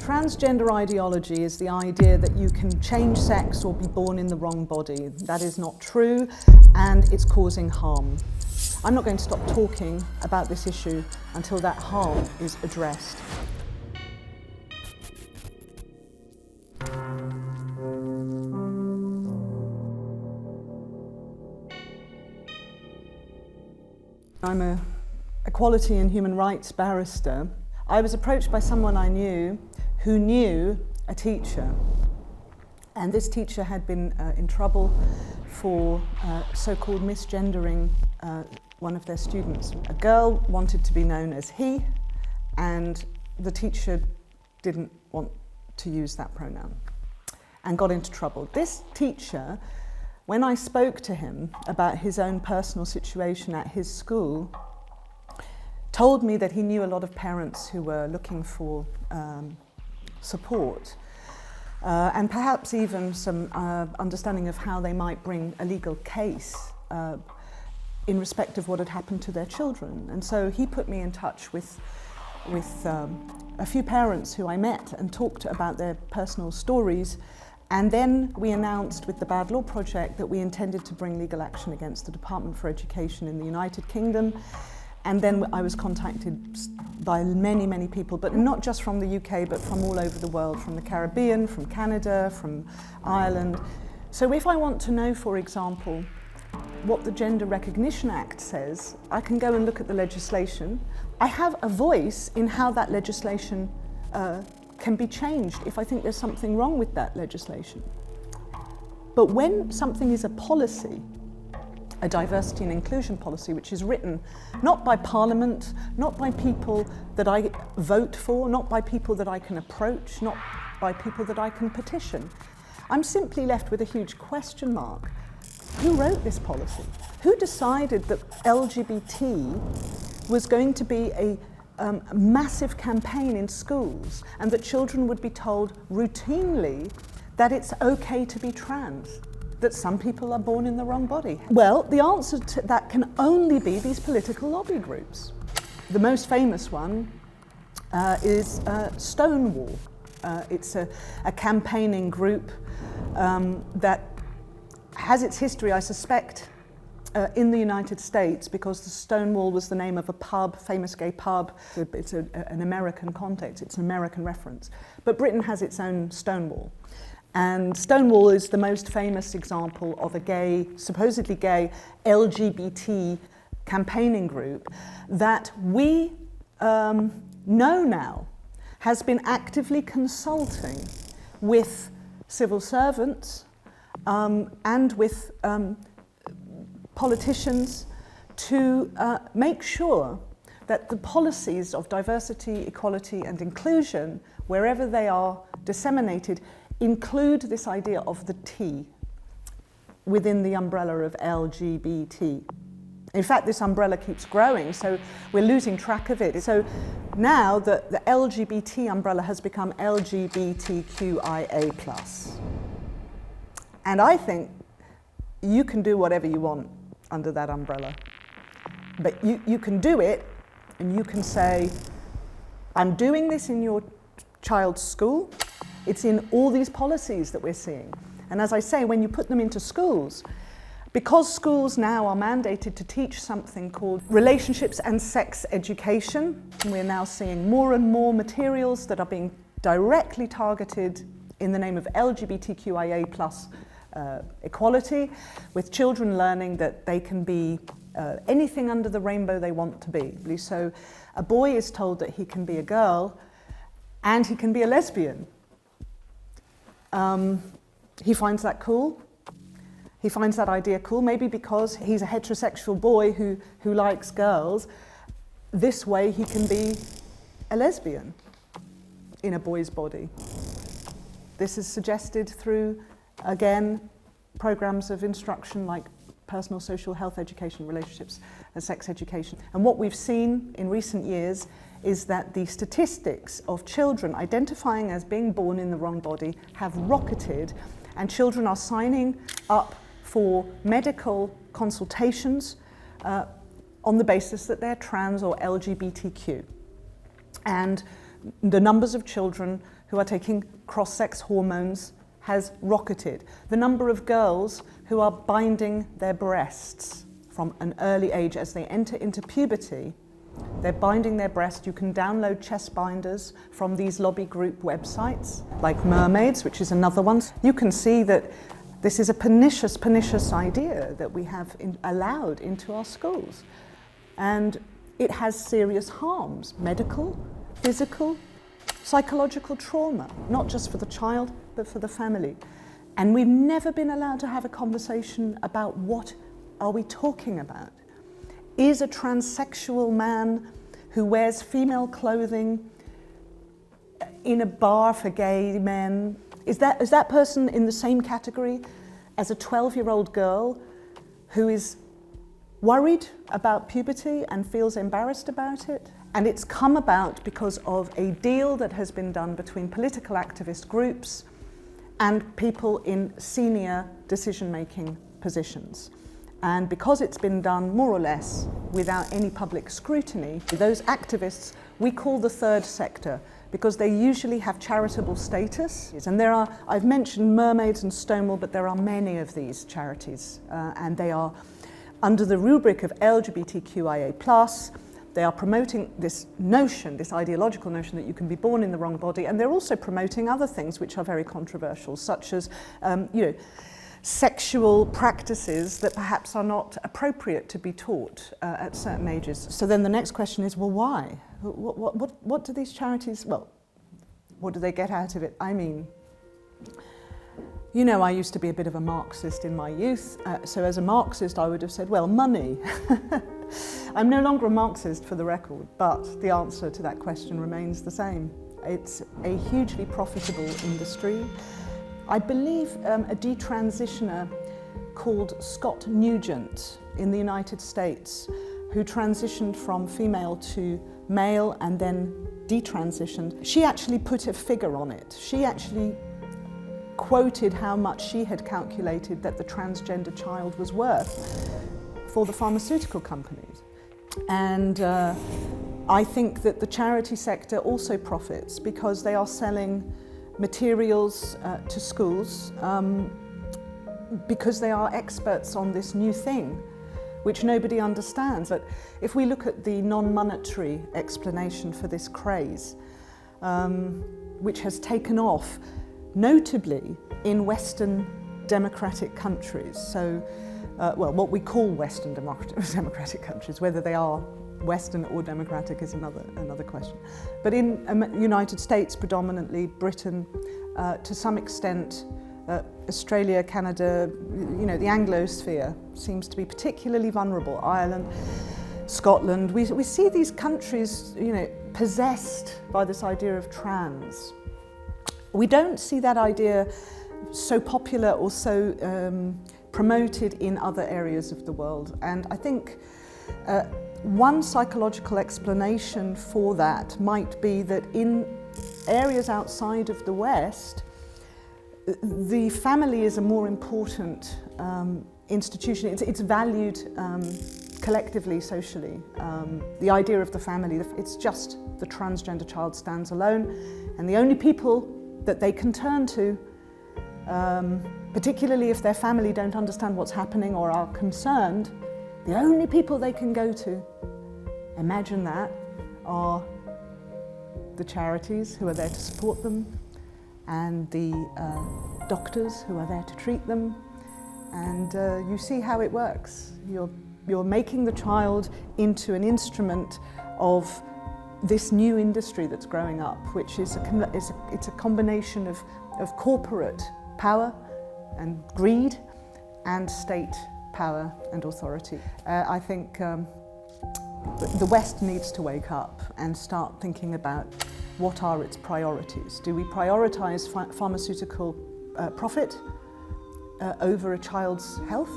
Transgender ideology is the idea that you can change sex or be born in the wrong body. That is not true, and it's causing harm. I'm not going to stop talking about this issue until that harm is addressed. I'm an equality and human rights barrister. I was approached by someone I knew who knew a teacher, and this teacher had been in trouble for so-called misgendering one of their students. A girl wanted to be known as he, and the teacher didn't want to use that pronoun and got into trouble. This teacher, when I spoke to him about his own personal situation at his school, told me that he knew a lot of parents who were looking for support and perhaps even some understanding of how they might bring a legal case in respect of what had happened to their children. And so he put me in touch with a few parents who I met and talked about their personal stories. And then we announced with the Bad Law Project that we intended to bring legal action against the Department for Education in the United Kingdom. And then I was contacted by many, many people, but not just from the UK, but from all over the world, from the Caribbean, from Canada, from Ireland. So if I want to know, for example, what the Gender Recognition Act says, I can go and look at the legislation. I have a voice in how that legislation can be changed if I think there's something wrong with that legislation. But when something is a policy, a diversity and inclusion policy, which is written not by Parliament, not by people that I vote for, not by people that I can approach, not by people that I can petition, I'm simply left with a huge question mark. Who wrote this policy? Who decided that LGBT was going to be a massive campaign in schools and that children would be told routinely that it's okay to be trans? That some people are born in the wrong body? Well, the answer to that can only be these political lobby groups. The most famous one is Stonewall. It's a campaigning group that has its history, I suspect, in the United States, because the Stonewall was the name of a pub, famous gay pub. It's an American context, it's an American reference. But Britain has its own Stonewall. And Stonewall is the most famous example of a gay, supposedly gay, LGBT campaigning group that we know now has been actively consulting with civil servants and with politicians to make sure that the policies of diversity, equality and inclusion, wherever they are disseminated, include this idea of the T within the umbrella of LGBT. In fact, this umbrella keeps growing, so we're losing track of it. So now the LGBT umbrella has become LGBTQIA+. And I think you can do whatever you want under that umbrella. But you can do it, and you can say, I'm doing this in your child's school. It's in all these policies that we're seeing. And as I say, when you put them into schools, because schools now are mandated to teach something called relationships and sex education, and we're now seeing more and more materials that are being directly targeted in the name of LGBTQIA+ equality, with children learning that they can be anything under the rainbow they want to be. So a boy is told that he can be a girl and he can be a lesbian. He finds that cool. He finds that idea cool, maybe because he's a heterosexual boy who likes girls. This way he can be a lesbian in a boy's body. This is suggested through, again, programs of instruction like personal social health education, relationships and sex education. And what we've seen in recent years is that the statistics of children identifying as being born in the wrong body have rocketed, and children are signing up for medical consultations on the basis that they're trans or LGBTQ. And the numbers of children who are taking cross-sex hormones has rocketed. The number of girls who are binding their breasts from an early age as they enter into puberty, they're binding their breast. You can download chest binders from these lobby group websites, like Mermaids, which is another one. You can see that this is a pernicious idea that we have allowed into our schools. And it has serious harms, medical, physical, psychological trauma, not just for the child, but for the family. And we've never been allowed to have a conversation about what are we talking about. Is a transsexual man who wears female clothing in a bar for gay men, is that person in the same category as a 12-year-old girl who is worried about puberty and feels embarrassed about it? And it's come about because of a deal that has been done between political activist groups and people in senior decision-making positions. And because it's been done more or less without any public scrutiny, those activists we call the third sector because they usually have charitable status. And there are, I've mentioned Mermaids and Stonewall, but there are many of these charities and they are under the rubric of LGBTQIA+. They are promoting this notion, this ideological notion that you can be born in the wrong body, and they're also promoting other things which are very controversial, such as sexual practices that perhaps are not appropriate to be taught at certain ages. So then the next question is, well, why? What do these charities, well, what do they get out of it? I mean, you know, I used to be a bit of a Marxist in my youth, so as a Marxist I would have said, well, money. I'm no longer a Marxist for the record, but the answer to that question remains the same. It's a hugely profitable industry. I believe a detransitioner called Scott Nugent in the United States, who transitioned from female to male and then detransitioned, she actually put a figure on it. She actually quoted how much she had calculated that the transgender child was worth for the pharmaceutical companies. And I think that the charity sector also profits because they are selling materials to schools because they are experts on this new thing which nobody understands. But if we look at the non-monetary explanation for this craze, which has taken off notably in Western democratic countries, so well, what we call Western democratic countries, whether they are Western or democratic is another question. But in United States predominantly, Britain, to some extent, Australia, Canada, you know, the Anglosphere seems to be particularly vulnerable. Ireland, Scotland, we see these countries, you know, possessed by this idea of trans. We don't see that idea so popular or so promoted in other areas of the world. And I think one psychological explanation for that might be that in areas outside of the West, the family is a more important institution. It's valued collectively, socially. The idea of the family, it's just the transgender child stands alone, and the only people that they can turn to, particularly if their family don't understand what's happening or are concerned, the only people they can go to, imagine that, are the charities who are there to support them and the doctors who are there to treat them. And you see how it works. You're making the child into an instrument of this new industry that's growing up, which is it's a combination of corporate power and greed and state power and authority. I think the West needs to wake up and start thinking about what are its priorities. Do we prioritize pharmaceutical profit over a child's health?